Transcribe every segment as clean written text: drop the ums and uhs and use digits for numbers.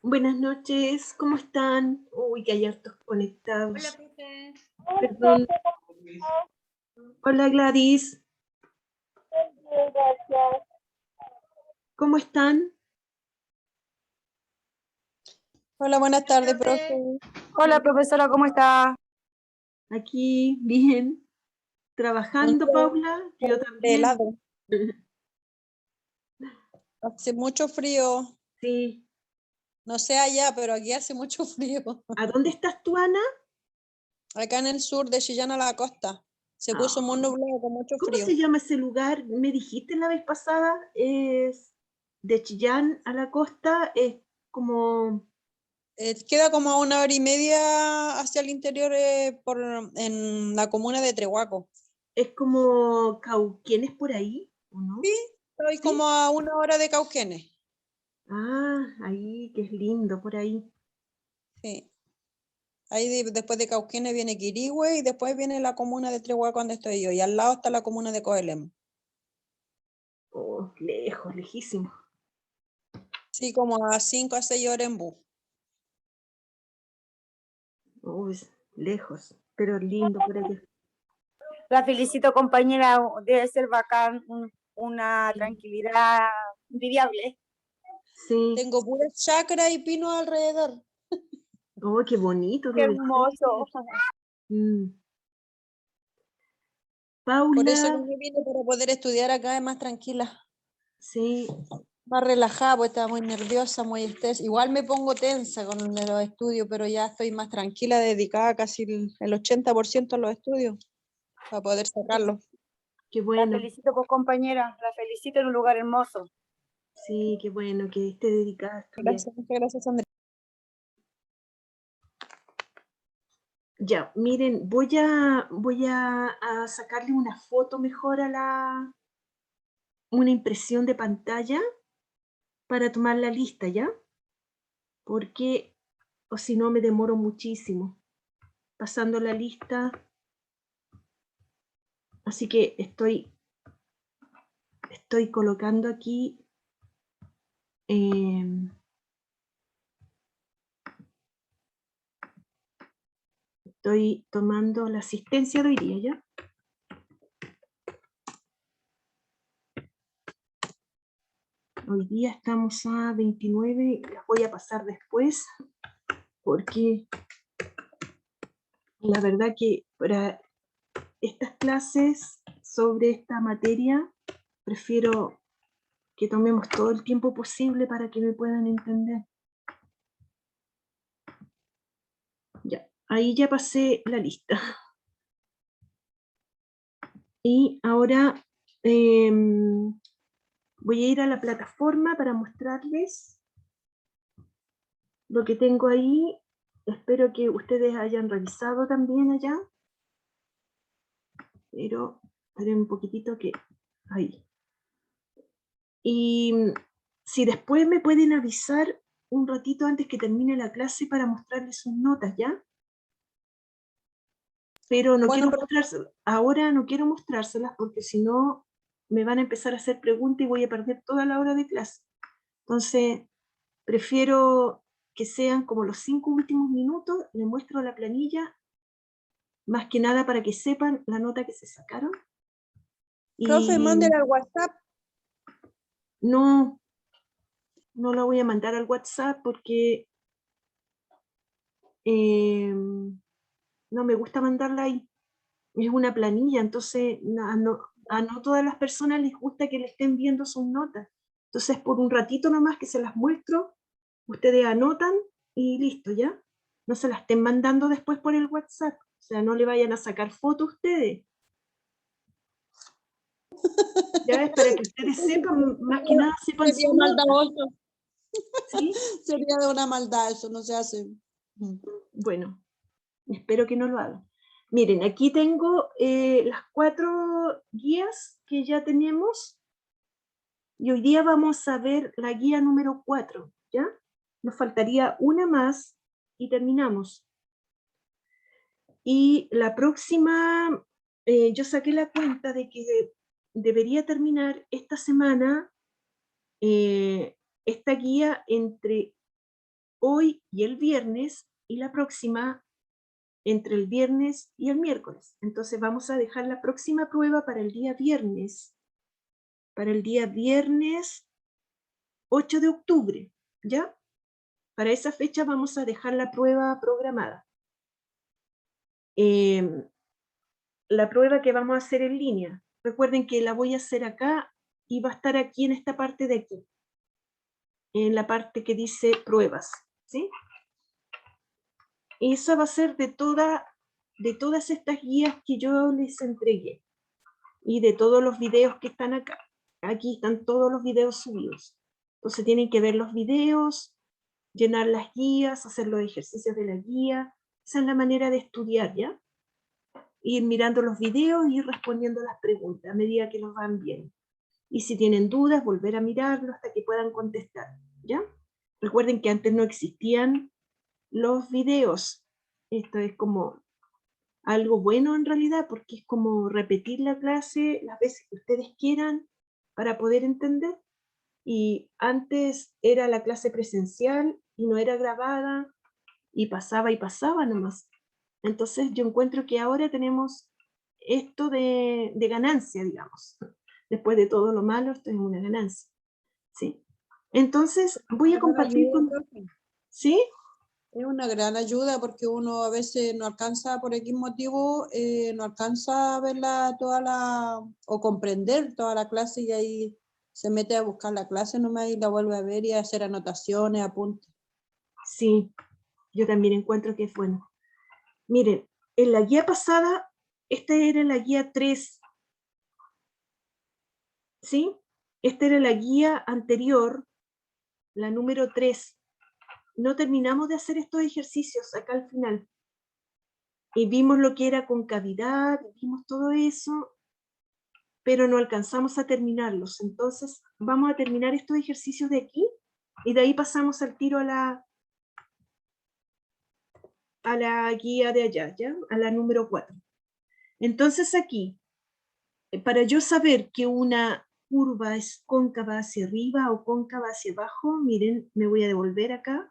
Buenas noches, ¿cómo están? Uy, que hay hartos Hola, conectados. profe. Perdón. Hola Gladys, Bien, gracias. ¿cómo están? Hola, buenas tardes, profe. Hola, profesora, ¿cómo está? Aquí, bien. Un ¿Trabajando, Paula? Yo de también. helado. Hace mucho frío. Sí. No sé allá, pero aquí hace mucho frío. ¿A dónde estás tú, Ana? Acá en el sur de Chillán a la costa. Se puso muy nublado con mucho ¿Cómo frío. se llama ese lugar? Me dijiste la vez pasada, es de Chillán a la costa, es como, Queda como a 1 hora y media hacia el interior en la comuna de Trehuaco. es como Cauquenes por ahí, ¿o no? Estoy ¿Sí? como a 1 hora de Cauquenes. Ah, ahí, que es lindo por ahí. Sí. Ahí después de Cauquenes viene Quirihue y después viene la comuna de Trehuaco donde estoy yo. Y al lado está la comuna de Coelem. Oh, lejos, lejísimo. Sí, como a 5 a 6 horas en bus. Uy, lejos, pero lindo por allá. La felicito, compañera, debe ser bacán, una tranquilidad envidiable. Sí. Tengo puras chacras y pinos alrededor. Oh, qué bonito Qué debe hermoso. ser. Mm. Por eso que Paula, me vine para poder estudiar acá, es más tranquila, sí, más relajada, pues estaba muy nerviosa, muy estrés. Igual me pongo tensa con los estudios, pero ya estoy más tranquila, dedicada casi el 80% a los estudios para poder sacarlo. qué La bueno, felicito, pues, compañera, la felicito en un lugar hermoso. sí, qué bueno que esté dedicada a estudiar. Gracias, muchas gracias, Andrea. Ya, miren, voy a sacarle una foto mejor una impresión de pantalla para tomar la lista, ¿ya? Porque, o si no, me demoro muchísimo pasando la lista. Así que estoy colocando aquí. Estoy tomando la asistencia de hoy día, ¿ya? Hoy día estamos a 29, las voy a pasar después, porque la verdad que para estas clases sobre esta materia, prefiero que tomemos todo el tiempo posible para que me puedan entender. Ya, ahí ya pasé la lista. Y ahora voy a ir a la plataforma para mostrarles lo que tengo ahí. Espero que ustedes hayan revisado también allá. Pero esperen un poquitito que ahí. Y si después me pueden avisar un ratito antes que termine la clase para mostrarles sus notas, ¿ya? Pero no Bueno, quiero pero mostrárselas. Ahora no quiero mostrárselas porque si no me van a empezar a hacer preguntas y voy a perder toda la hora de clase. Entonces, prefiero que sean como los 5 últimos minutos, les muestro la planilla, más que nada para que sepan la nota que se sacaron. profe, Y mándela al WhatsApp. no, no la voy a mandar al WhatsApp porque no me gusta mandarla ahí. Es una planilla, entonces a no todas las personas les gusta que le estén viendo sus notas. Entonces, por un ratito nomás que se las muestro, ustedes anotan y listo, ¿ya? No se las estén mandando después por el WhatsApp. O sea, no le vayan a sacar fotos ustedes. Ya es para que ustedes sepan, más que nada sepan Sería sus notas. maldadoso. ¿Sí? Sería de una maldad, eso no se hace. Bueno, espero que no lo hagan. Miren, aquí tengo las 4 guías que ya tenemos y hoy día vamos a ver la guía número 4, ¿ya? Nos faltaría una más y terminamos. Y la próxima, yo saqué la cuenta de que debería terminar esta semana esta guía entre hoy y el viernes, y la próxima entre el viernes y el miércoles. Entonces vamos a dejar la próxima prueba para el día viernes. Para el día viernes 8 de octubre, ¿ya? Para esa fecha vamos a dejar la prueba programada. La prueba que vamos a hacer en línea. Recuerden que la voy a hacer acá y va a estar aquí en esta parte de aquí. En la parte que dice pruebas, ¿sí? Y esa va a ser de todas estas guías que yo les entregué. Y de todos los videos que están acá. Aquí están todos los videos subidos. Entonces tienen que ver los videos, llenar las guías, hacer los ejercicios de la guía. Esa es la manera de estudiar, ¿ya? Ir mirando los videos y ir respondiendo las preguntas a medida que los van viendo. Y si tienen dudas, volver a mirarlo hasta que puedan contestar, ¿ya? Recuerden que antes no existían los videos. Esto es como algo bueno en realidad, porque es como repetir la clase las veces que ustedes quieran para poder entender. Y antes era la clase presencial y no era grabada y pasaba nomás. Entonces yo encuentro que ahora tenemos esto de ganancia, digamos. Después de todo lo malo, esto es una ganancia. ¿Sí? Entonces voy a compartir con... ¿Sí? Es una gran ayuda porque uno a veces no alcanza, por X motivo, no alcanza a verla o comprender toda la clase, y ahí se mete a buscar la clase nomás y la vuelve a ver y a hacer anotaciones, apuntes. Sí, yo también encuentro que es bueno. Miren, en la guía pasada, esta era la guía 3, ¿sí? Esta era la guía anterior, la número 3. No terminamos de hacer estos ejercicios acá al final. Y vimos lo que era concavidad, vimos todo eso, pero no alcanzamos a terminarlos. Entonces, vamos a terminar estos ejercicios de aquí, y de ahí pasamos al tiro a la guía de allá, ¿ya? A la número 4. Entonces aquí, para yo saber que una curva es cóncava hacia arriba o cóncava hacia abajo, miren, me voy a devolver acá.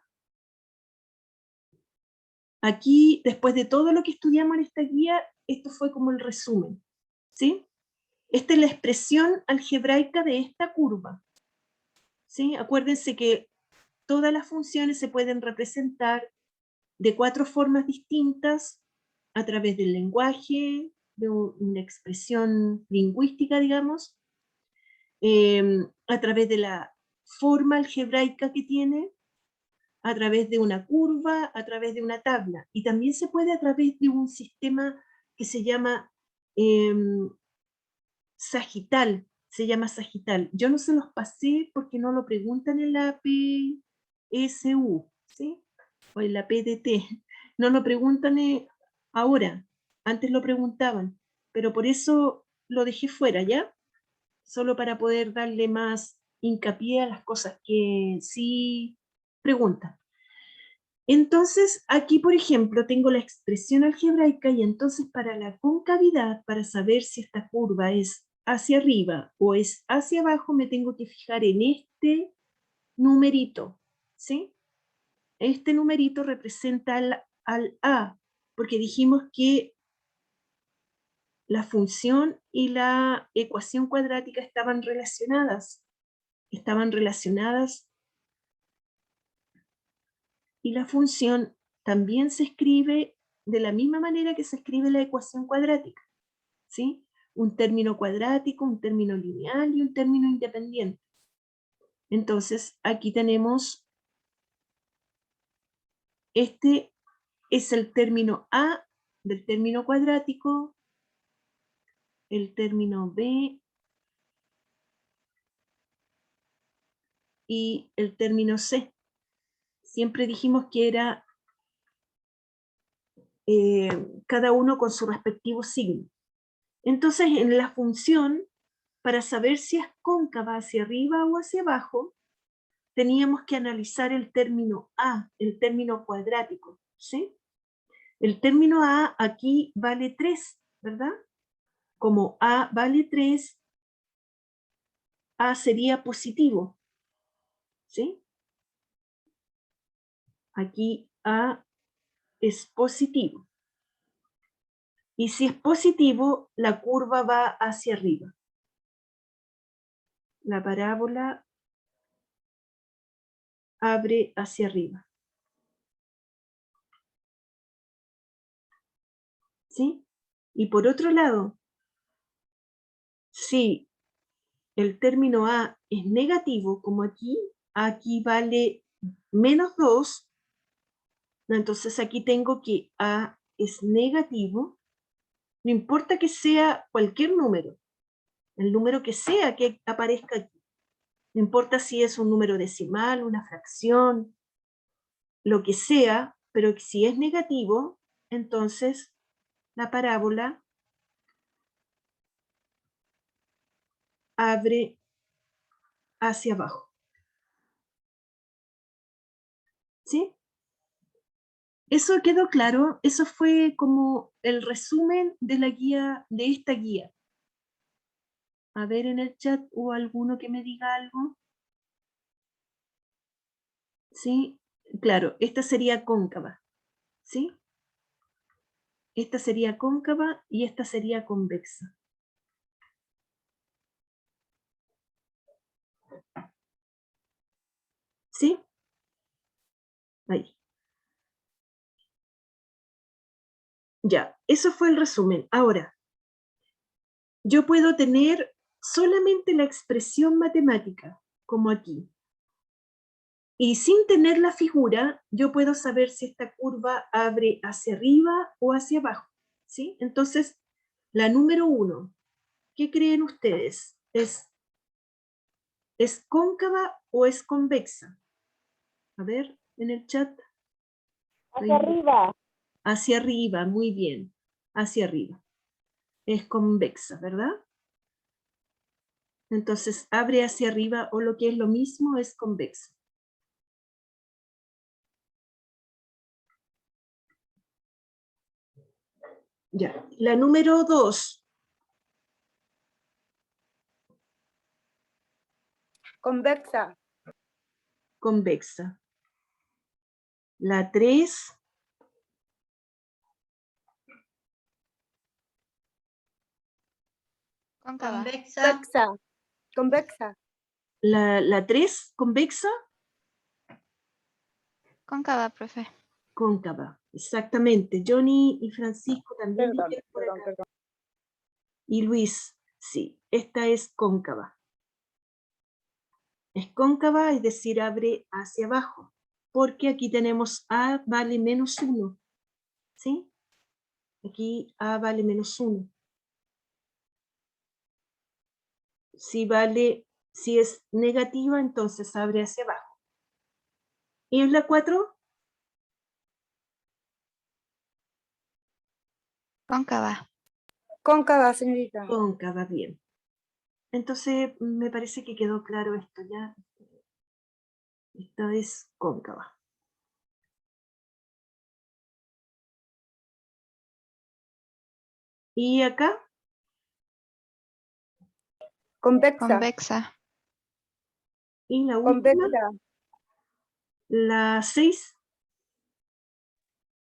Aquí, después de todo lo que estudiamos en esta guía, esto fue como el resumen, ¿sí? Esta es la expresión algebraica de esta curva, ¿sí? Acuérdense que todas las funciones se pueden representar de 4 formas distintas a través del lenguaje, de una expresión lingüística, digamos, a través de la forma algebraica que tiene, a través de una curva, a través de una tabla, y también se puede a través de un sistema que se llama sagital, se llama sagital. Yo no se los pasé porque no lo preguntan en la PSU, ¿sí? O en la PDT. No lo preguntan ahora, antes lo preguntaban, pero por eso lo dejé fuera, ¿ya? Solo para poder darle más hincapié a las cosas que sí preguntan. Entonces, aquí, por ejemplo, tengo la expresión algebraica, y entonces para la concavidad, para saber si esta curva es hacia arriba o es hacia abajo, me tengo que fijar en este numerito, ¿sí? Este numerito representa al A, porque dijimos que la función y la ecuación cuadrática estaban relacionadas, y la función también se escribe de la misma manera que se escribe la ecuación cuadrática, ¿sí? Un término cuadrático, un término lineal y un término independiente. Entonces, aquí tenemos, este es el término A del término cuadrático, el término B y el término C. Siempre dijimos que era cada uno con su respectivo signo. Entonces, en la función, para saber si es cóncava hacia arriba o hacia abajo, teníamos que analizar el término A, el término cuadrático, ¿sí? El término A aquí vale 3, ¿verdad? Como A vale 3, A sería positivo, ¿sí? Aquí A es positivo. Y si es positivo, la curva va hacia arriba. La parábola abre hacia arriba. ¿Sí? Y por otro lado, si el término A es negativo, como aquí vale menos 2, entonces aquí tengo que A es negativo, no importa que sea cualquier número, el número que sea que aparezca aquí, no importa si es un número decimal, una fracción, lo que sea, pero si es negativo, entonces la parábola abre hacia abajo. ¿Sí? ¿Eso quedó claro? Eso fue como el resumen de la guía, de esta guía. A ver en el chat, ¿hubo alguno que me diga algo? ¿Sí? Claro, esta sería cóncava. ¿Sí? Esta sería cóncava y esta sería convexa. ¿Sí? Ahí. Ya, eso fue el resumen. Ahora, yo puedo tener solamente la expresión matemática, como aquí. Y sin tener la figura, yo puedo saber si esta curva abre hacia arriba o hacia abajo. ¿Sí? Entonces, la número 1, ¿qué creen ustedes? ¿Es cóncava o es convexa? A ver, en el chat. Hacia arriba. Hacia arriba, muy bien. Hacia arriba. Es convexa, ¿verdad? Entonces, abre hacia arriba o lo que es lo mismo es convexa. Ya, la número 2. Convexa. Convexa. La 3. Cóncava. Convexa. Convexa. La 3, convexa. Cóncava, profe. Cóncava, exactamente. Johnny y Francisco también dijeron por acá. Y Luis, sí, esta es cóncava. Es cóncava, es decir, abre hacia abajo, porque aquí tenemos A vale menos 1, ¿sí? Aquí A vale menos 1. Si es negativa, entonces abre hacia abajo. ¿Y en la 4? Cóncava. Cóncava, señorita. Cóncava, bien. Entonces, me parece que quedó claro esto ya. Esta es cóncava. ¿Y acá? Convexa. Convexa. Y la última, Convexa. la 6,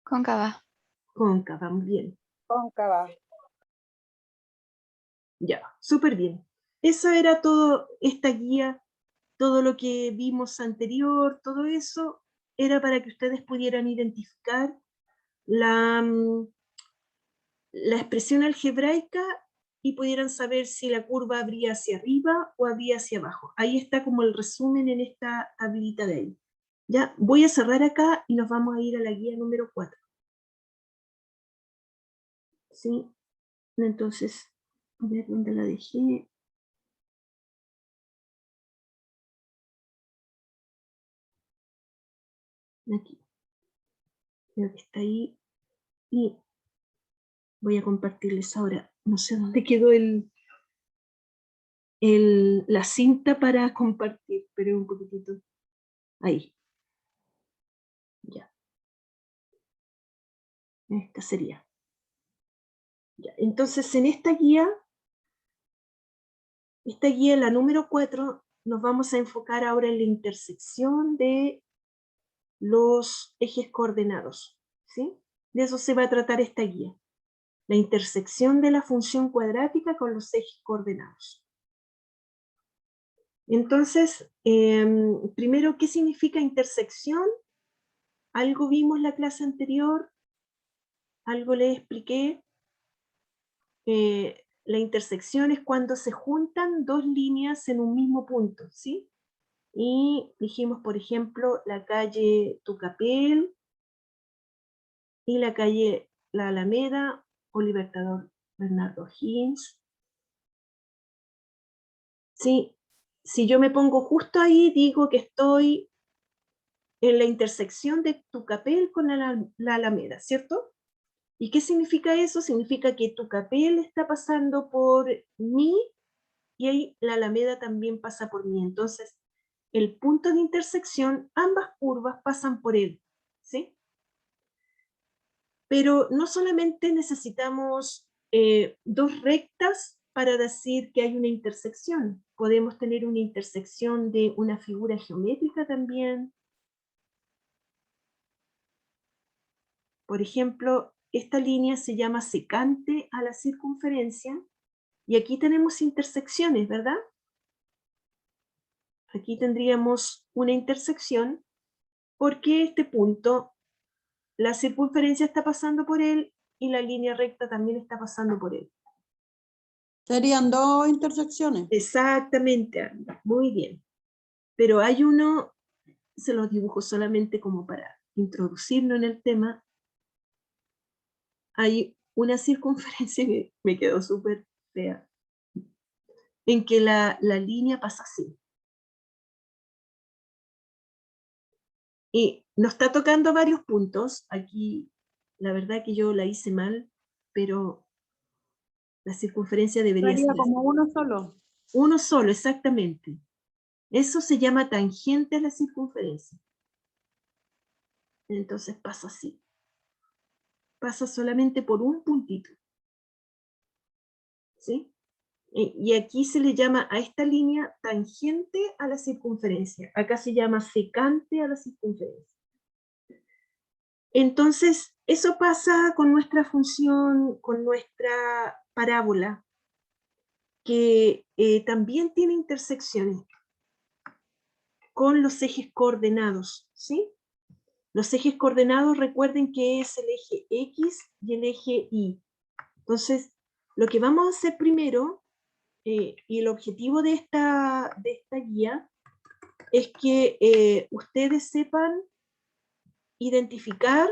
Cóncava. cóncava, muy bien. Cóncava. Ya, súper bien. Esa era todo, esta guía, todo lo que vimos anterior, todo eso era para que ustedes pudieran identificar la expresión algebraica y pudieran saber si la curva abría hacia arriba o abría hacia abajo. Ahí está como el resumen en esta tablita de ahí. Ya, voy a cerrar acá y nos vamos a ir a la guía número 4. ¿Sí? Entonces, a ver dónde la dejé. Aquí. Creo que está ahí. Y voy a compartirles ahora. No sé dónde quedó la cinta para compartir, pero un poquitito. Ahí. Ya. Esta sería. Ya. Entonces, en esta guía, la número 4, nos vamos a enfocar ahora en la intersección de los ejes coordenados, ¿sí? De eso se va a tratar esta guía. La intersección de la función cuadrática con los ejes coordenados. Entonces, primero, ¿qué significa intersección? Algo vimos la clase anterior, algo les expliqué. La intersección es cuando se juntan dos líneas en un mismo punto, ¿sí? Y dijimos, por ejemplo, la calle Tucapel y la calle La Alameda o Libertador Bernardo Higgins. ¿Sí? Si yo me pongo justo ahí, digo que estoy en la intersección de Tucapel con la Alameda, ¿cierto? ¿Y qué significa eso? Significa que Tucapel está pasando por mí y ahí la Alameda también pasa por mí. Entonces, el punto de intersección, ambas curvas pasan por él, ¿sí? Pero no solamente necesitamos dos rectas para decir que hay una intersección. Podemos tener una intersección de una figura geométrica también. Por ejemplo, esta línea se llama secante a la circunferencia y aquí tenemos intersecciones, ¿verdad? Aquí tendríamos una intersección porque este punto, la circunferencia está pasando por él y la línea recta también está pasando por él. Serían dos intersecciones. Exactamente, Anda, muy bien. Pero hay uno, se los dibujo solamente como para introducirlo en el tema. Hay una circunferencia que me quedó súper fea, en que la línea pasa así. Y nos está tocando varios puntos. Aquí, la verdad que yo la hice mal, pero la circunferencia debería Sería ser como así. uno solo. Uno solo, exactamente. Eso se llama tangente a la circunferencia. Entonces pasa así. Pasa solamente por un puntito. ¿Sí? Y aquí se le llama a esta línea tangente a la circunferencia. Acá se llama secante a la circunferencia. Entonces, eso pasa con nuestra función, con nuestra parábola, que también tiene intersecciones con los ejes coordenados, ¿sí? Los ejes coordenados, recuerden que es el eje X y el eje Y. Entonces, lo que vamos a hacer primero, y el objetivo de esta guía, es que ustedes sepan identificar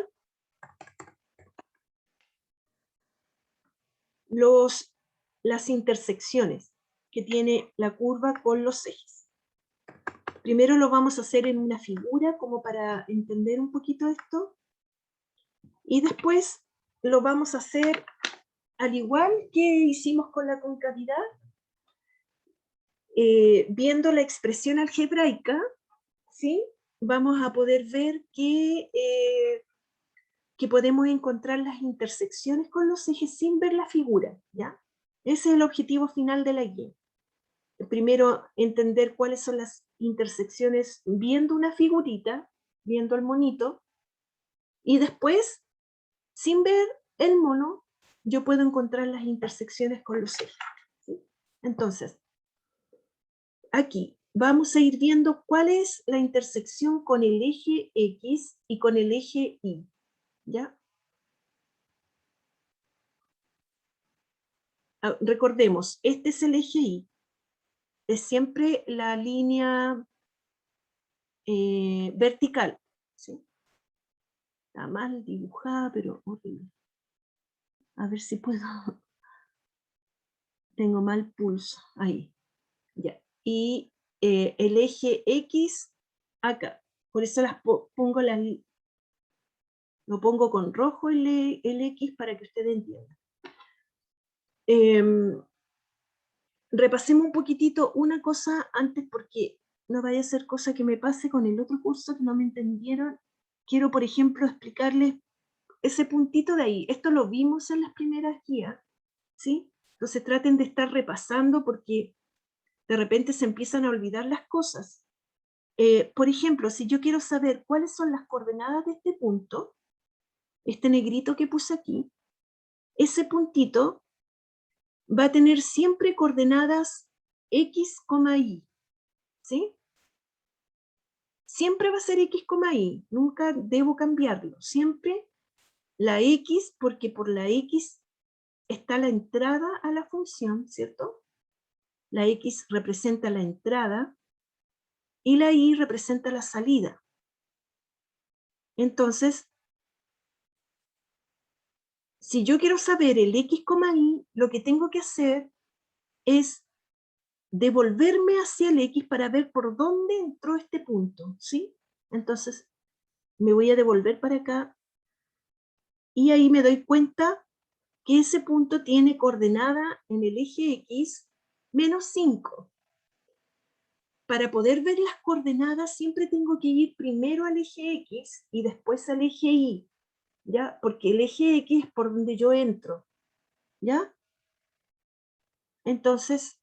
las intersecciones que tiene la curva con los ejes. Primero lo vamos a hacer en una figura como para entender un poquito esto, y después lo vamos a hacer al igual que hicimos con la concavidad, viendo la expresión algebraica, ¿sí? Vamos a poder ver que podemos encontrar las intersecciones con los ejes sin ver la figura, ¿ya? Ese es el objetivo final de la guía. Primero, entender cuáles son las intersecciones viendo una figurita, viendo el monito, y después, sin ver el mono, yo puedo encontrar las intersecciones con los ejes, ¿sí? Entonces, aquí vamos a ir viendo cuál es la intersección con el eje X y con el eje Y, ¿ya? Recordemos, este es el eje Y, es siempre la línea vertical, ¿sí? Está mal dibujada, pero horrible. A ver si puedo. Tengo mal pulso, ahí, ya. Y el eje X acá, por eso pongo lo pongo con rojo el X para que ustedes entiendan. Repasemos un poquitito una cosa antes, porque no vaya a ser cosa que me pase con el otro curso que no me entendieron. Quiero, por ejemplo, explicarles ese puntito de ahí. Esto lo vimos en las primeras guías, ¿sí? Entonces traten de estar repasando porque de repente se empiezan a olvidar las cosas. Por ejemplo, si yo quiero saber cuáles son las coordenadas de este punto, este negrito que puse aquí, ese puntito va a tener siempre coordenadas x, y, ¿sí? Siempre va a ser x, y, nunca debo cambiarlo, siempre la x, porque por la x está la entrada a la función, ¿cierto? La x representa la entrada y la y representa la salida. Entonces, si yo quiero saber el x, y, lo que tengo que hacer es devolverme hacia el x para ver por dónde entró este punto, ¿sí? Entonces, me voy a devolver para acá y ahí me doy cuenta que ese punto tiene coordenada en el eje x -5. Para poder ver las coordenadas siempre tengo que ir primero al eje x y después al eje y, ¿ya? Porque el eje x es por donde yo entro, ¿ya? Entonces,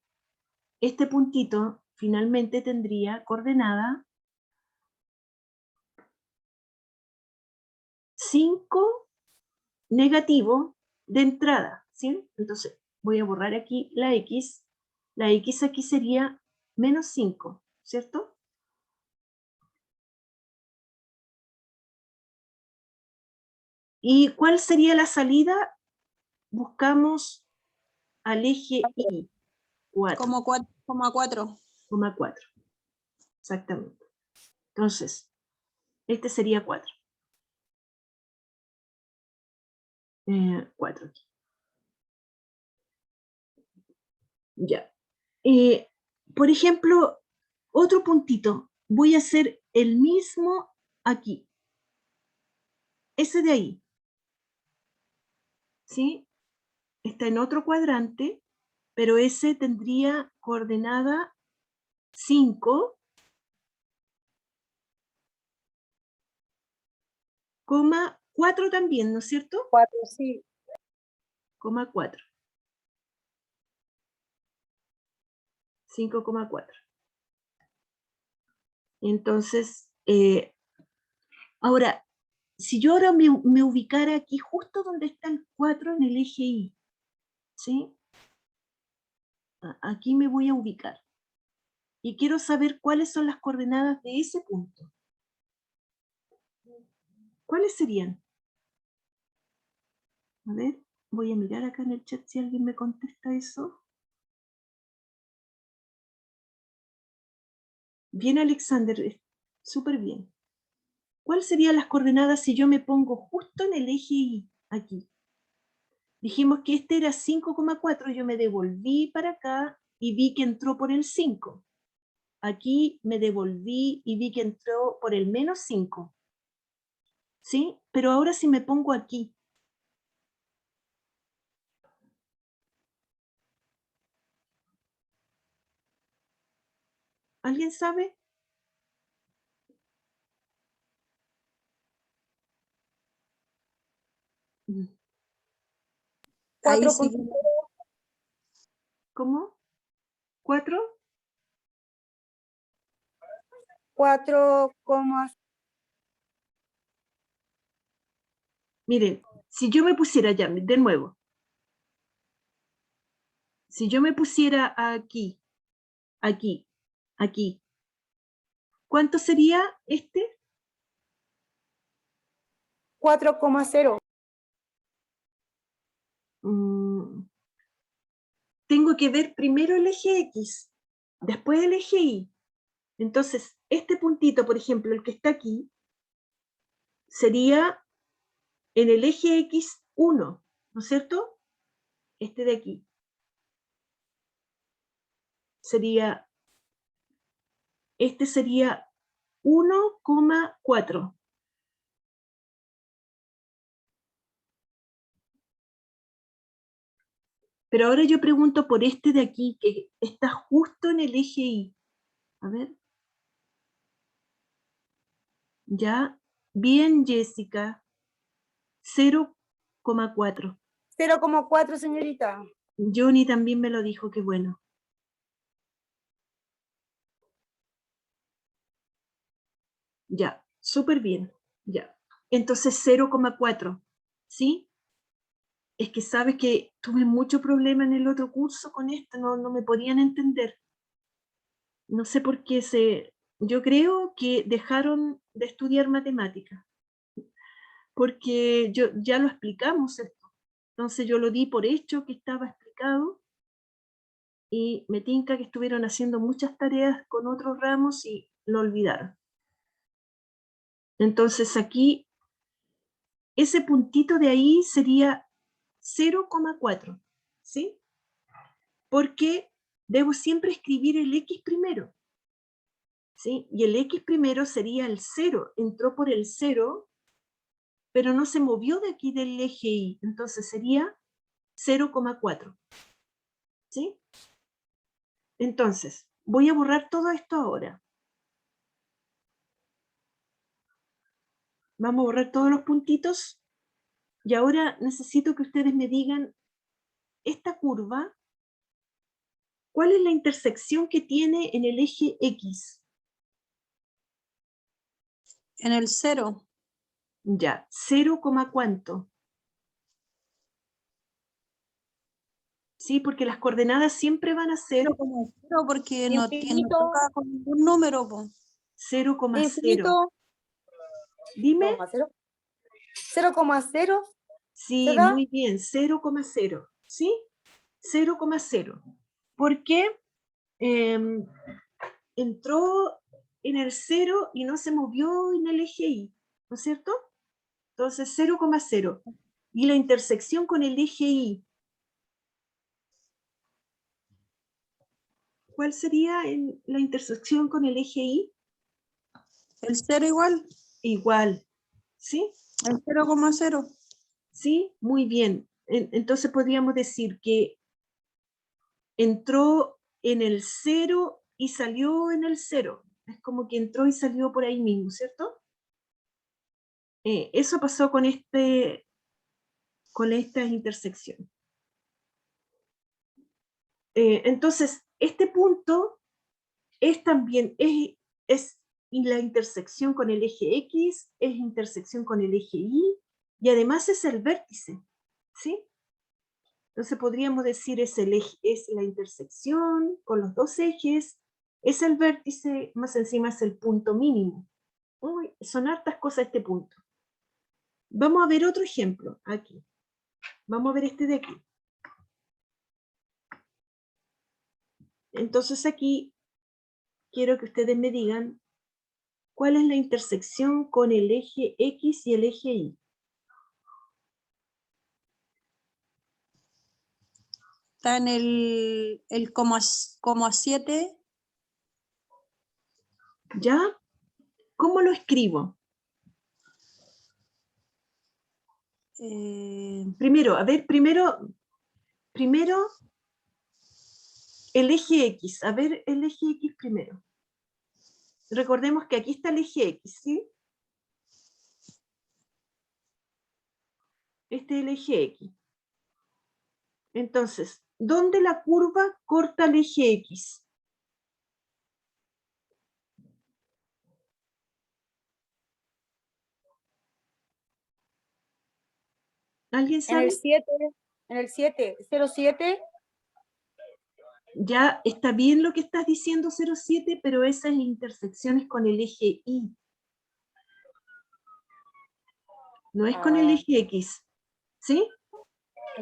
este puntito finalmente tendría coordenada 5 negativo de entrada, ¿sí? Entonces, voy a borrar aquí la x aquí sería -5, ¿cierto? ¿Y cuál sería la salida? Buscamos al eje y, 4. Como 4,4. 4. Exactamente. Entonces, este sería 4. 4 aquí. Ya. Por ejemplo, otro puntito. Voy a hacer el mismo aquí. Ese de ahí. ¿Sí? Está en otro cuadrante, pero ese tendría coordenada 5, 4 también, ¿no es cierto? 4, sí. 4. 5,4. Entonces, ahora, si yo ahora me ubicara aquí justo donde está el 4 en el eje Y, ¿sí? Aquí me voy a ubicar. Y quiero saber cuáles son las coordenadas de ese punto. ¿Cuáles serían? A ver, voy a mirar acá en el chat si alguien me contesta eso. Bien, Alexander, súper bien. ¿Cuáles serían las coordenadas si yo me pongo justo en el eje Y, aquí? Dijimos que este era 5,4, yo me devolví para acá y vi que entró por el 5. Aquí me devolví y vi que entró por el -5. ¿Sí? Pero ahora si me pongo aquí, ¿alguien sabe? Ahí 4, sí. ¿Cómo? ¿4? 4, Miren, si yo me pusiera ya, de nuevo, si yo me pusiera aquí, aquí, aquí, ¿cuánto sería este? 4,0. Tengo que ver primero el eje X, después el eje Y. Entonces, este puntito, por ejemplo, el que está aquí, sería en el eje X1, ¿no es cierto? Este de aquí. Este sería 1,4. Pero ahora yo pregunto por este de aquí, que está justo en el eje Y. A ver. Ya. Bien, Jessica. 0,4. 0,4, señorita. Johnny también me lo dijo, qué bueno. Ya, súper bien. Ya. Entonces 0,4. ¿Sí? Es que sabes que tuve mucho problema en el otro curso con esto, no me podían entender. No sé por qué yo creo que dejaron de estudiar matemáticas, porque ya lo explicamos esto. Entonces yo lo di por hecho que estaba explicado y me tinca que estuvieron haciendo muchas tareas con otros ramos y lo olvidaron. Entonces aquí, ese puntito de ahí sería 0,4, ¿sí? Porque debo siempre escribir el X primero, ¿sí? Y el X primero sería el 0, entró por el 0, pero no se movió de aquí del eje Y, entonces sería 0,4, ¿sí? Entonces, voy a borrar todo esto ahora. Vamos a borrar todos los puntitos y ahora necesito que ustedes me digan esta curva, ¿cuál es la intersección que tiene en el eje X? En el 0. Ya, 0, ¿cuánto? Sí, porque las coordenadas siempre van a ser 0,0 porque no Infinito. toca con ningún número, po. 0,0. Infinito. Dime. 0,0. Sí, ¿Será? muy bien, 0,0. ¿Sí? 0,0. ¿Por qué? Entró en el 0 y no se movió en el eje Y, ¿no es cierto? Entonces 0,0. Y la intersección con el eje Y, ¿cuál sería la intersección con el eje Y? El 0 igual. Igual, ¿sí? El 0,0. ¿Sí? Muy bien. Entonces podríamos decir que entró en el 0 y salió en el 0. Es como que entró y salió por ahí mismo, ¿cierto? Eso pasó con esta intersección. Entonces, este punto es también, es la intersección con el eje X, es intersección con el eje Y, y además es el vértice, ¿sí? Entonces podríamos decir es la intersección con los dos ejes, es el vértice, más encima es el punto mínimo. Uy, son hartas cosas este punto. Vamos a ver otro ejemplo aquí. Vamos a ver este de aquí. Entonces aquí quiero que ustedes me digan cuál es la intersección con el eje X y el eje Y. Está en el coma 7. ¿Ya? ¿Cómo lo escribo? Primero, a ver, primero el eje X. A ver, el eje X primero. Recordemos que aquí está el eje X, ¿sí? Este es el eje X. Entonces, ¿dónde la curva corta el eje X? ¿Alguien En el sabe? 7. En el 7. 0,7. Ya está bien lo que estás diciendo, 07, pero esas intersecciones con el eje Y. No es con el eje X. ¿Sí?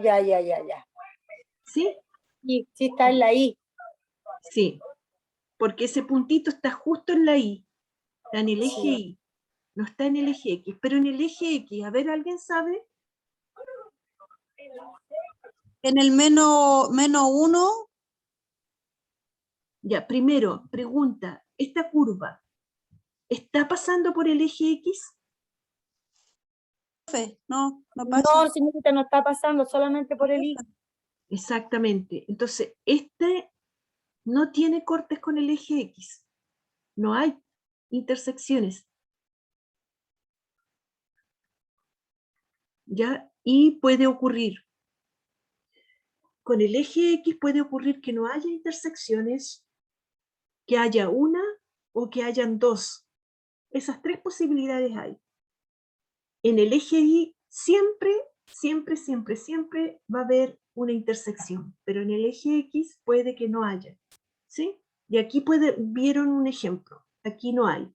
Ya. ¿Sí? Y sí está en la I. Sí. Porque ese puntito está justo en la Y. Está en el eje Sí. Y. No está en el eje X. Pero en el eje X, a ver, ¿alguien sabe? En el menos 1. Ya, primero, pregunta, ¿esta curva está pasando por el eje X? No pasa. No, señorita, no está pasando solamente por el I. Exactamente. Entonces, este no tiene cortes con el eje X. No hay intersecciones. ¿Ya? Y puede ocurrir. Con el eje X puede ocurrir que no haya intersecciones, que haya una o que hayan dos. Esas tres posibilidades hay. En el eje Y siempre, siempre, siempre, siempre va a haber una intersección, pero en el eje X puede que no haya, ¿sí? Y aquí vieron un ejemplo, aquí no hay.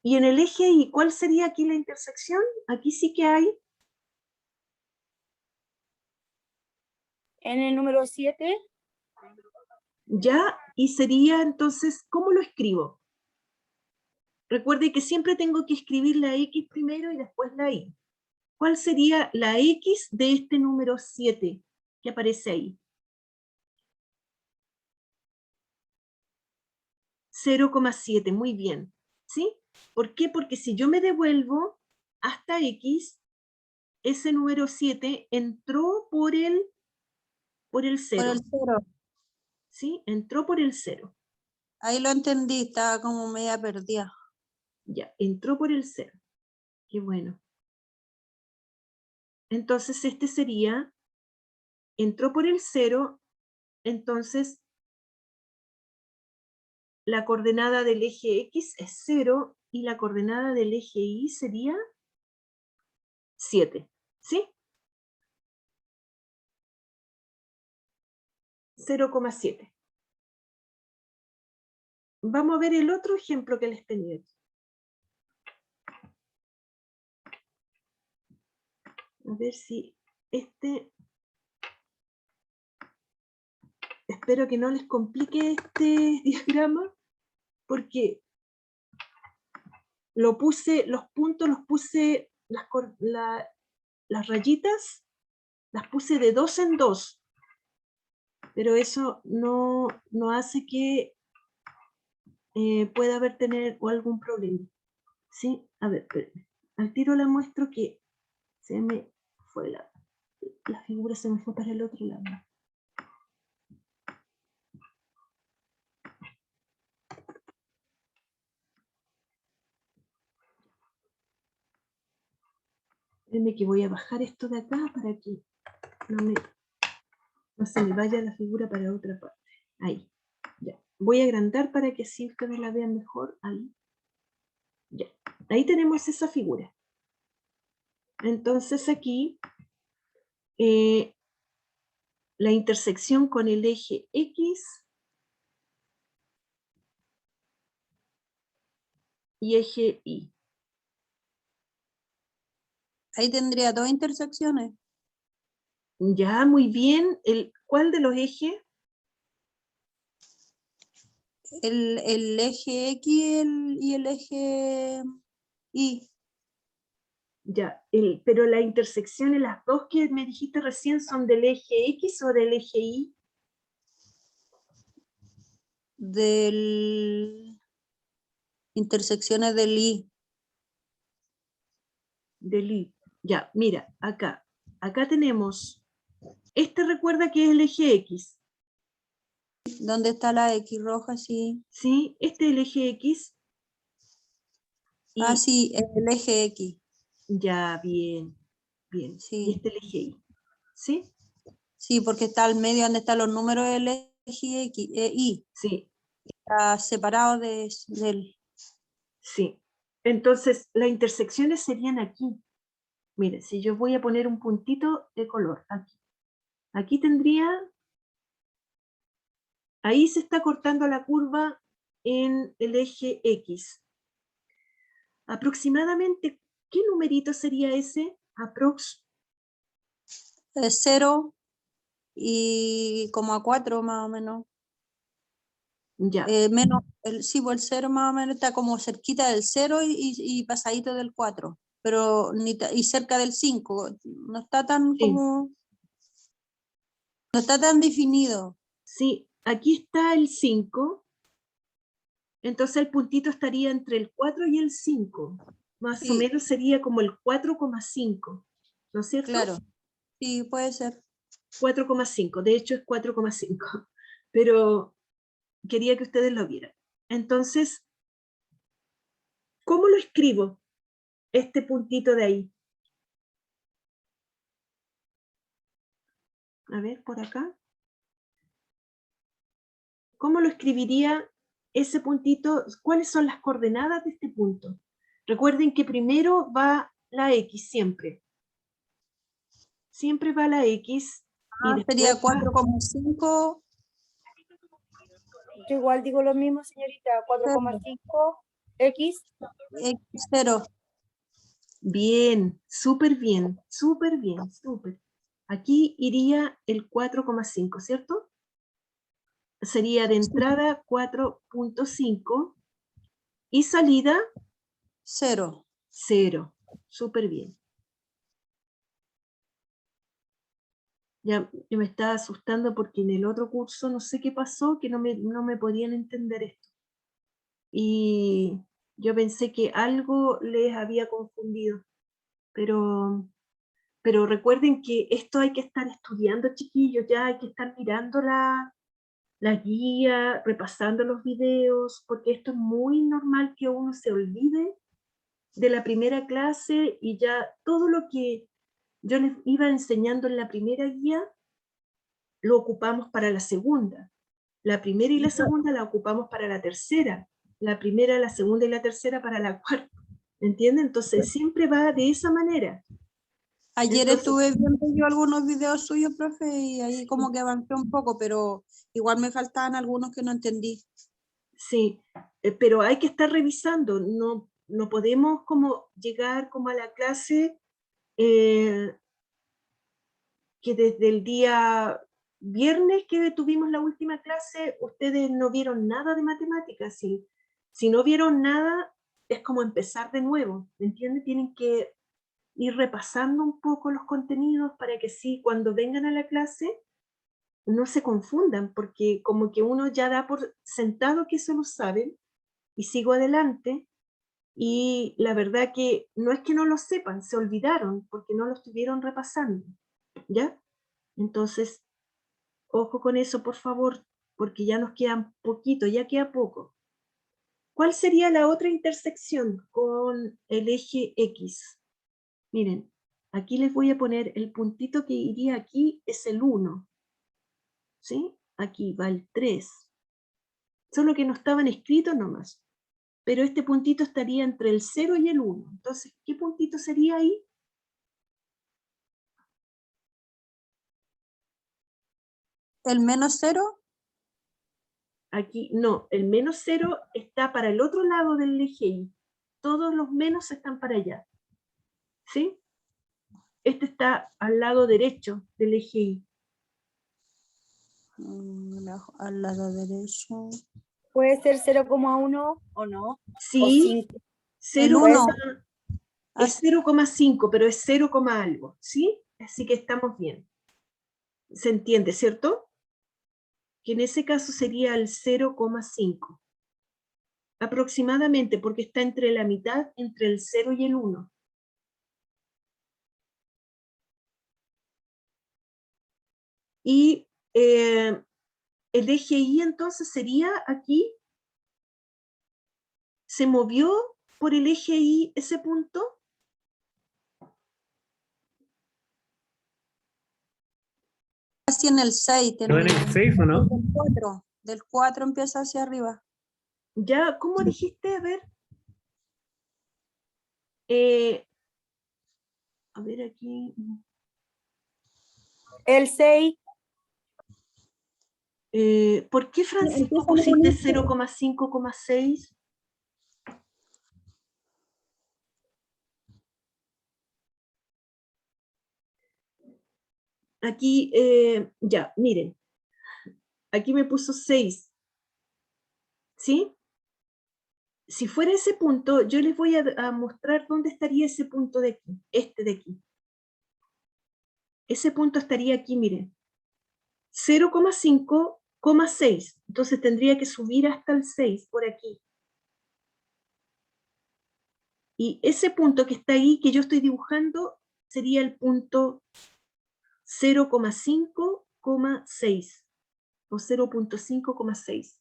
Y en el eje Y, ¿cuál sería aquí la intersección? Aquí sí que hay. En el número 7, Ya, y sería entonces, ¿cómo lo escribo? Recuerde que siempre tengo que escribir la X primero y después la Y. ¿Cuál sería la X de este número 7 que aparece ahí? 0,7, muy bien. ¿Sí? ¿Por qué? Porque si yo me devuelvo hasta X, ese número 7 entró por el Por 0. el 0. ¿Sí? Entró por el 0. Ahí lo entendí, estaba como media perdida. Ya, entró por el 0. Qué bueno. Entonces este sería, entró por el 0, entonces la coordenada del eje X es 0 y la coordenada del eje Y sería 7. ¿Sí? 0,7. Vamos a ver el otro ejemplo que les tenía aquí. A ver si este... Espero que no les complique este diagrama, porque lo puse, los puntos los puse, las rayitas, las puse de 2 en 2, pero eso no hace que pueda haber tener o algún problema. ¿Sí? A ver, espérenme. Al tiro la muestro que se me fue la figura se me fue para el otro lado. Espérenme que voy a bajar esto de acá para que no se me vaya la figura para otra parte. Ahí. Ya. Voy a agrandar para que así ustedes la vean mejor. Ahí. Ya. Ahí tenemos esa figura. Entonces aquí la intersección con el eje X y eje Y. Ahí tendría dos intersecciones. Ya, muy bien. ¿Cuál de los ejes? El eje X y el eje Y. Ya, pero la intersección en las dos que me dijiste recién son del eje X o del eje Y. Intersecciones del Y. Del Y. Ya, mira, acá. Acá tenemos. Este recuerda que es el eje X. ¿Dónde está la X roja? Sí. ¿Sí? Este es el eje X. Ah, Y sí, el eje X. ya, bien, bien. Y Sí. este eje Y. ¿Sí? Sí, porque está al medio donde están los números del eje X, Y. Sí, Está separado del... sí. Entonces, las intersecciones serían aquí. Miren, si yo voy a poner un puntito de color aquí. Aquí tendría, ahí se está cortando la curva en el eje X. Aproximadamente, ¿qué numerito sería ese? Aprox. 0 y como a 4 más o menos. Ya, Menos, sí, pues el 0 más o menos está como cerquita del 0 y pasadito del 4, pero y cerca del 5. No está tan sí, como... No está tan definido. sí. Aquí está el 5. Entonces el puntito estaría entre el 4 y el 5. Más o Sí, menos sería como el 4,5. ¿No es cierto? claro. Sí, puede ser. 4,5. De hecho es 4,5. Pero quería que ustedes lo vieran. Entonces, ¿cómo lo escribo? Este puntito de ahí. A ver, por acá. ¿Cómo lo escribiría ese puntito, ¿cuáles son las coordenadas de este punto? Recuerden que primero va la X siempre. Siempre va la X. Y Sería después va 4,5. Yo igual digo lo mismo, señorita. 4,5 X. X0. bien, súper bien, súper bien, súper. Aquí iría el 4,5, ¿cierto? Sería de entrada 4,5 y salida 0. 0. Súper bien. Ya yo me estaba asustando porque en el otro curso no sé qué pasó, que no me podían entender esto. Y yo pensé que algo les había confundido. Pero recuerden que esto hay que estar estudiando, chiquillos, ya hay que estar mirando la guía, repasando los videos, porque esto es muy normal que uno se olvide de la primera clase y ya todo lo que yo les iba enseñando en la primera guía, lo ocupamos para la segunda. La primera y la segunda la ocupamos para la tercera. La primera, la segunda y la tercera para la cuarta. ¿Entienden? Entonces siempre va de esa manera. Ayer Entonces, estuve viendo yo algunos videos suyos, profe, y ahí como que avancé un poco, pero igual me faltaban algunos que no entendí. sí, pero hay que estar revisando. No podemos como llegar como a la clase que desde el día viernes que tuvimos la última clase, ustedes no vieron nada de matemáticas. Si no vieron nada, es como empezar de nuevo, ¿me entienden? Tienen que ir repasando un poco los contenidos para que sí, cuando vengan a la clase, no se confundan, porque como que uno ya da por sentado que eso lo saben, y sigo adelante, y la verdad que no es que no lo sepan, se olvidaron, porque no lo estuvieron repasando, ¿ya? Entonces, ojo con eso, por favor, porque ya nos queda poquito, ya queda poco. ¿Cuál sería la otra intersección con el eje X? Miren, aquí les voy a poner el puntito que iría aquí, es el 1. ¿Sí? Aquí va el 3. Solo que no estaban escritos nomás. Pero este puntito estaría entre el 0 y el 1. Entonces, ¿qué puntito sería ahí? ¿El -0? Aquí, no, el -0 está para el otro lado del eje Y. Todos los menos están para allá. ¿Sí? Este está al lado derecho del eje Y. Al lado derecho. Puede ser 0,1 o no. O Sí, 5. 0, 1. es 0,5, pero es 0, algo. ¿Sí? Así que estamos bien. ¿Se entiende, cierto? Que en ese caso sería el 0,5. Aproximadamente, porque está entre la mitad, entre el 0 y el 1. Y el eje Y entonces sería aquí, ¿se movió por el eje Y ese punto? Casi en el 6 ¿No en termina. el 6 o no? Del 4. Del 4 empieza hacia arriba. Ya, ¿cómo dijiste? A ver aquí. El 6. ¿Por qué, Francisco, Empieza con pusiste este. 0,5,6? Aquí, ya, miren. Aquí me puso 6. ¿Sí? Si fuera ese punto, yo les voy a mostrar dónde estaría ese punto de aquí, este de aquí. Ese punto estaría aquí, miren. 0,5,6. Entonces tendría que subir hasta el 6 por aquí. Y ese punto que está ahí, que yo estoy dibujando, sería el punto 0,5,6 o 0,5,6.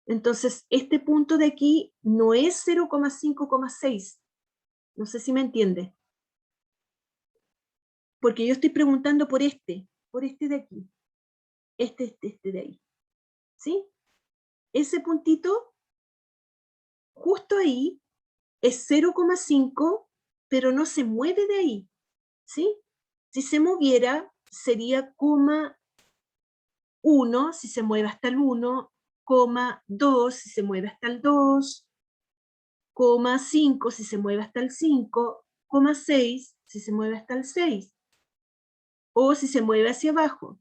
Entonces, este punto de aquí no es 0,5,6. No sé si me entiende. porque yo estoy preguntando por este de aquí, este de ahí, ¿sí? Ese puntito, justo ahí, es 0,5, pero no se mueve de ahí, ¿sí? Si se moviera, sería 1, si se mueve hasta el 1, 2, si se mueve hasta el 2, 5, si se mueve hasta el 5, 6, si se mueve hasta el 6, o si se mueve hacia abajo,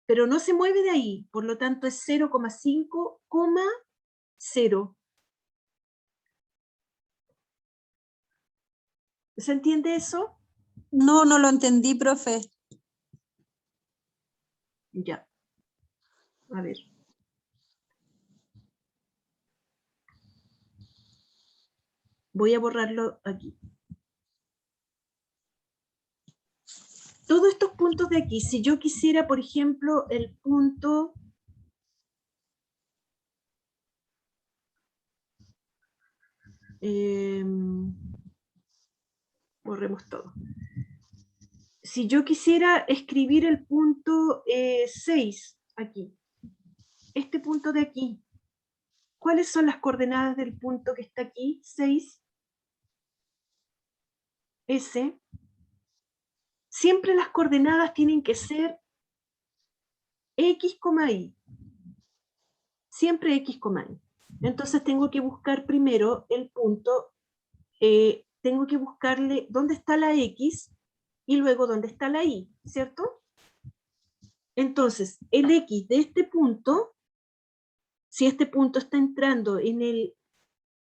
pero no se mueve de ahí, por lo tanto es 0,5, 0. ¿Se entiende eso? No, no lo entendí, profe. Ya. A ver. Voy a borrarlo aquí. Todos estos puntos de aquí, si yo quisiera, por ejemplo, el punto... borremos todo. Si yo quisiera escribir el punto 6 aquí, este punto de aquí, ¿cuáles son las coordenadas del punto que está aquí? 6. S. Siempre las coordenadas tienen que ser X, Y. Siempre X, Y. Entonces tengo que buscar primero el punto, tengo que buscarle dónde está la X y luego dónde está la Y, ¿cierto? Entonces, el X de este punto, si este punto está entrando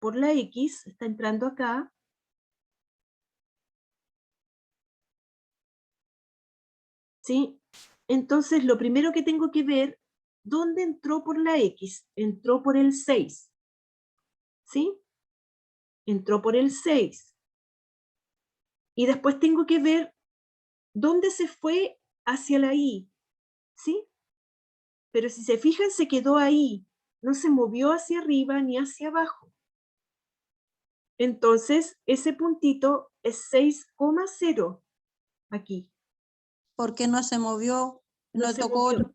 por la X, está entrando acá, ¿sí? Entonces, lo primero que tengo que ver, ¿dónde entró por la X? Entró por el 6, ¿sí? Entró por el 6. Y después tengo que ver dónde se fue hacia la Y, ¿sí? Pero si se fijan, se quedó ahí, no se movió hacia arriba ni hacia abajo. Entonces, ese puntito es 6,0 aquí. ¿Por qué no se movió? No No se tocó movió. otro.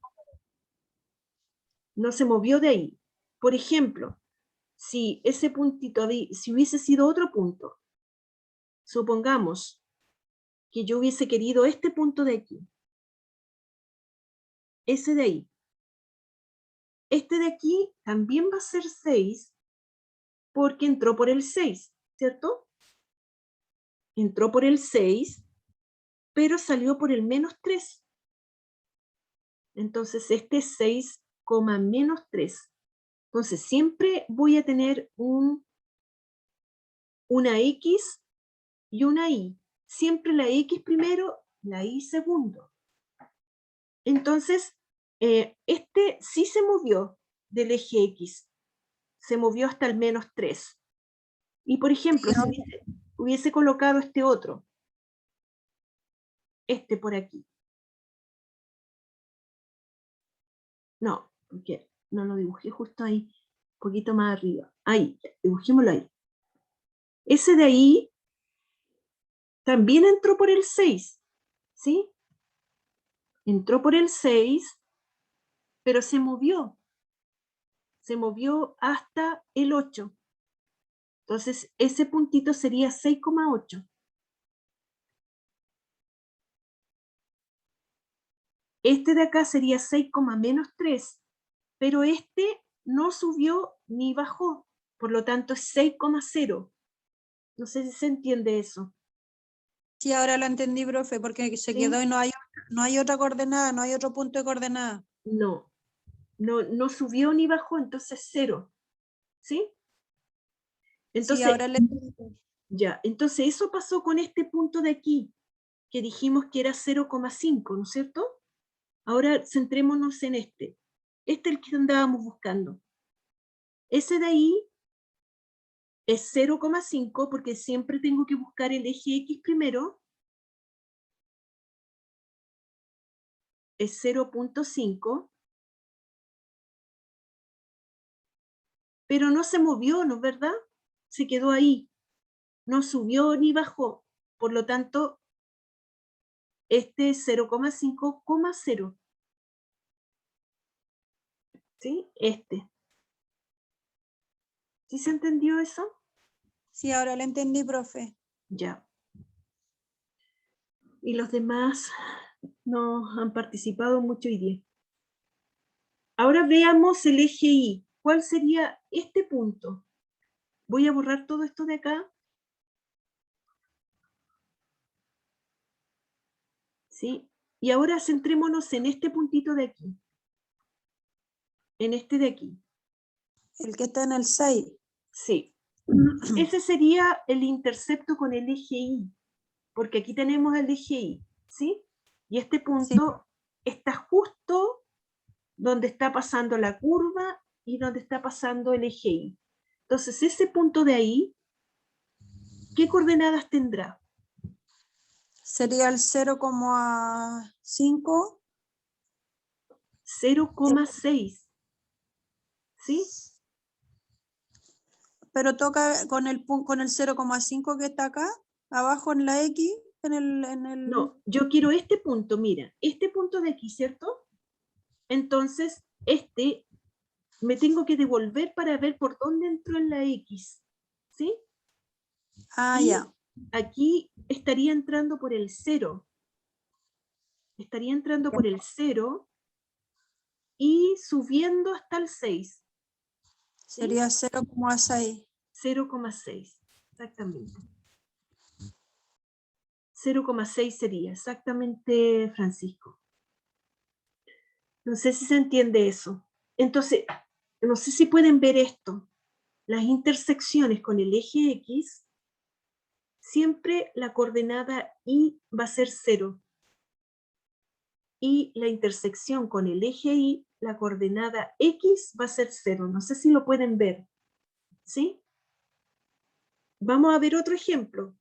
No se movió de ahí. Por ejemplo, si ese puntito, si hubiese sido otro punto, supongamos que yo hubiese querido este punto de aquí, ese de ahí. Este de aquí también va a ser 6 porque entró por el 6, ¿cierto? Entró por el 6, pero salió por el -3. Entonces este es 6, -3. Entonces siempre voy a tener una X y una Y. Siempre la X primero, la Y segundo. Entonces, este sí se movió del eje X. Se movió hasta el -3. Y por ejemplo, si hubiese colocado este otro, este por aquí. No, porque no lo dibujé justo ahí, un poquito más arriba. Ahí, dibujémoslo ahí. Ese de ahí también entró por el 6, ¿sí? Entró por el 6, pero se movió hasta el 8. Entonces, ese puntito sería 6,8. Este de acá sería 6,-3, pero este no subió ni bajó, por lo tanto es 6,0. No sé si se entiende eso. Sí, ahora lo entendí, profe, porque se ¿Sí? quedó y no hay otra coordenada, no hay otro punto de coordenada. No subió ni bajó, entonces 0. ¿Sí? Sí, Entonces, ahora le entendí. ya, entonces eso pasó con este punto de aquí, que dijimos que era 0,5, ¿no es cierto? Ahora centrémonos en este. Este es el que andábamos buscando. Ese de ahí es 0,5 porque siempre tengo que buscar el eje X primero. Es 0,5. Pero no se movió, ¿no es verdad? Se quedó ahí. No subió ni bajó. Por lo tanto, Este es 0,5,0. ¿Sí? Este. ¿Sí se entendió eso? Sí, ahora lo entendí, profe. Ya. Y los demás no han participado mucho hoy día. Ahora veamos el eje Y. ¿Cuál sería este punto? Voy a borrar todo esto de acá. ¿Sí? Y ahora centrémonos en este puntito de aquí. En este de aquí. El que está en el 6. Sí. Ese sería el intercepto con el eje Y. Porque aquí tenemos el eje Y. ¿Sí? Y este punto está justo donde está pasando la curva y donde está pasando el eje Y. Entonces, ese punto de ahí, ¿qué coordenadas tendrá? Sería el 0,5. 0,6. ¿Sí? Pero toca con el 0,5 que está acá, abajo en la X, en el... No, yo quiero este punto, mira, este punto de aquí, ¿cierto? Entonces, este me tengo que devolver para ver por dónde entró en la X. ¿Sí? Ah, Y ya. aquí estaría entrando por el 0. Estaría entrando por el 0 y subiendo hasta el 6. ¿Sí? Sería 0,6. 0,6, exactamente. 0,6 sería, exactamente, Francisco. No sé si se entiende eso. Entonces, no sé si pueden ver esto. Las intersecciones con el eje X, siempre la coordenada Y va a ser 0. Y la intersección con el eje Y, la coordenada X va a ser 0. No sé si lo pueden ver. ¿Sí? Vamos a ver otro ejemplo.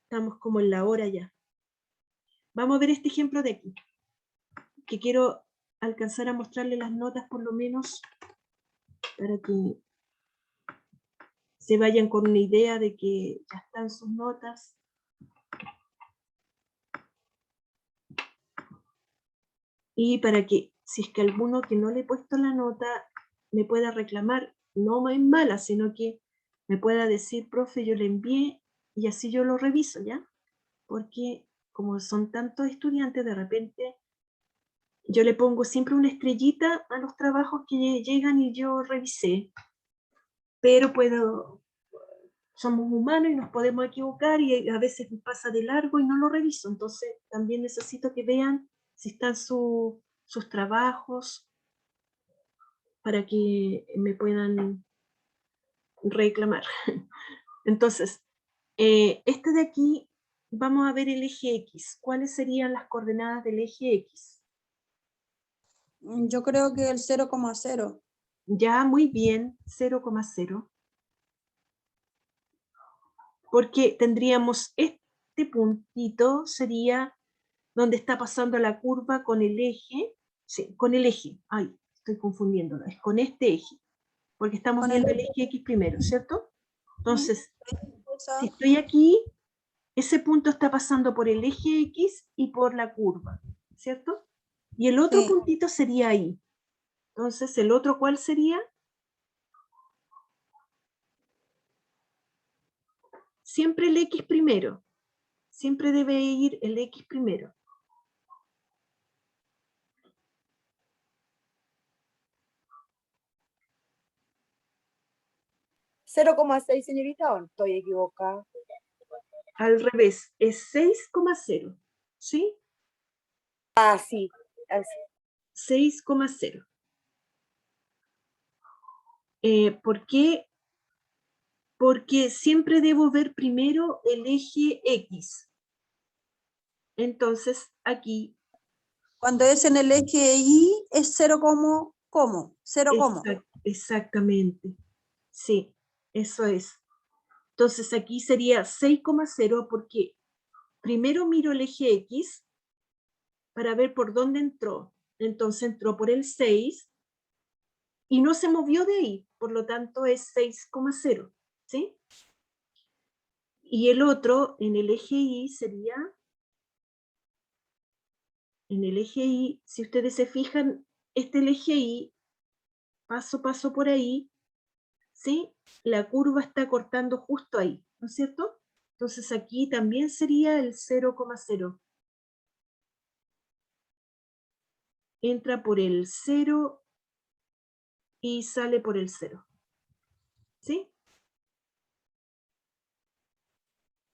Estamos como en la hora ya. Vamos a ver este ejemplo de aquí, que quiero alcanzar a mostrarle las notas por lo menos para que se vayan con una idea de que ya están sus notas. Y para que, si es que alguno que no le he puesto la nota, me pueda reclamar, no es mala, sino que me pueda decir, profe, yo le envié y así yo lo reviso, ¿ya? Porque como son tantos estudiantes, de repente yo le pongo siempre una estrellita a los trabajos que llegan y yo revisé, pero somos humanos y nos podemos equivocar y a veces pasa de largo y no lo reviso, entonces también necesito que vean si están sus trabajos para que me puedan reclamar. Entonces, este de aquí, vamos a ver el eje X. ¿Cuáles serían las coordenadas del eje X? Yo creo que el 0,0. Ya, muy bien, 0,0. Porque tendríamos este puntito, sería donde está pasando la curva con el eje. Sí, con el eje. Ay, estoy confundiéndolo. Es con este eje. Porque estamos Con el viendo el eje X primero, ¿cierto? Entonces, si esa, estoy aquí, ese punto está pasando por el eje X y por la curva, ¿cierto? Y el otro sí, puntito sería ahí. Entonces, ¿el otro cuál sería? Siempre el X primero. Siempre debe ir el X primero. 0,6, señorita, o no estoy equivocada. Al revés, es 6,0. ¿Sí? Ah, sí, así. 6,0. ¿Por qué? Porque siempre debo ver primero el eje X. Entonces, aquí, cuando es en el eje Y es 0, 0, exactamente. Sí, eso es. Entonces, aquí sería 6,0 porque primero miro el eje X para ver por dónde entró. Entonces, entró por el 6 y no se movió de ahí. Por lo tanto, es 6,0. ¿Sí? Y el otro en el eje Y sería en el eje Y, si ustedes se fijan, el eje Y, paso por ahí, ¿sí? La curva está cortando justo ahí, ¿no es cierto? Entonces aquí también sería el 0,0. Entra por el 0 y sale por el 0. ¿Sí?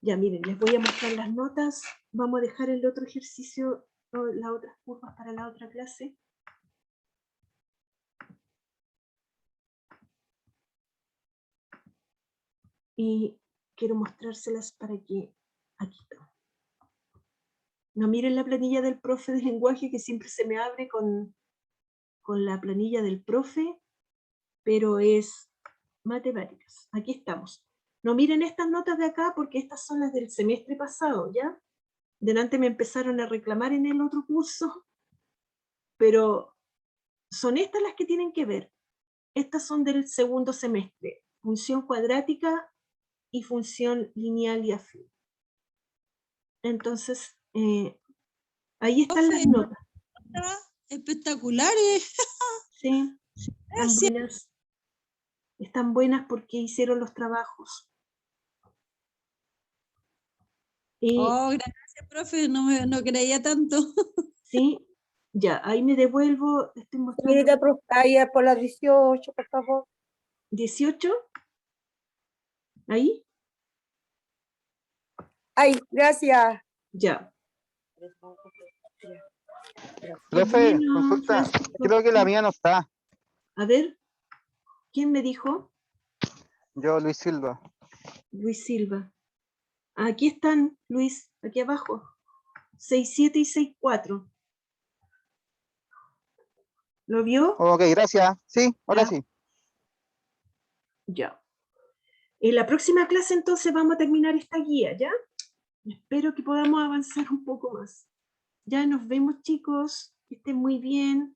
Ya, miren, les voy a mostrar las notas. Vamos a dejar el otro ejercicio, las otras curvas para la otra clase. Y quiero mostrárselas para que... Aquí está. No miren la planilla del profe de lenguaje, que siempre se me abre con la planilla del profe, pero es matemáticas. Aquí estamos. No miren estas notas de acá, porque estas son las del semestre pasado, ¿ya? Delante me empezaron a reclamar en el otro curso, pero son estas las que tienen que ver. Estas son del segundo semestre, función cuadrática y función lineal y afín. Entonces, ahí están las notas. Espectaculares. Sí, están buenas. Están buenas porque hicieron los trabajos. Y, Oh, gracias, profe. No creía tanto. sí, ya, ahí me devuelvo. Estoy mostrando Señorita, ahí por las 18, por favor. 18. Ahí, Ay, gracias. ya. Profe, Bueno, consulta. Francisco, Creo que la mía no está. a ver, ¿quién me dijo? Yo, Luis Silva. Luis Silva. Aquí están, Luis, aquí abajo. 6.7 y 6.4. ¿Lo vio? Ok, gracias. Sí, ahora Ya. sí. Ya. En la próxima clase entonces vamos a terminar esta guía, ¿ya? Espero que podamos avanzar un poco más. Ya nos vemos, chicos. Que estén muy bien.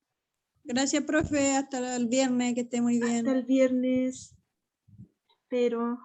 Gracias, profe. Hasta el viernes. Que esté muy bien. Hasta el viernes. Espero.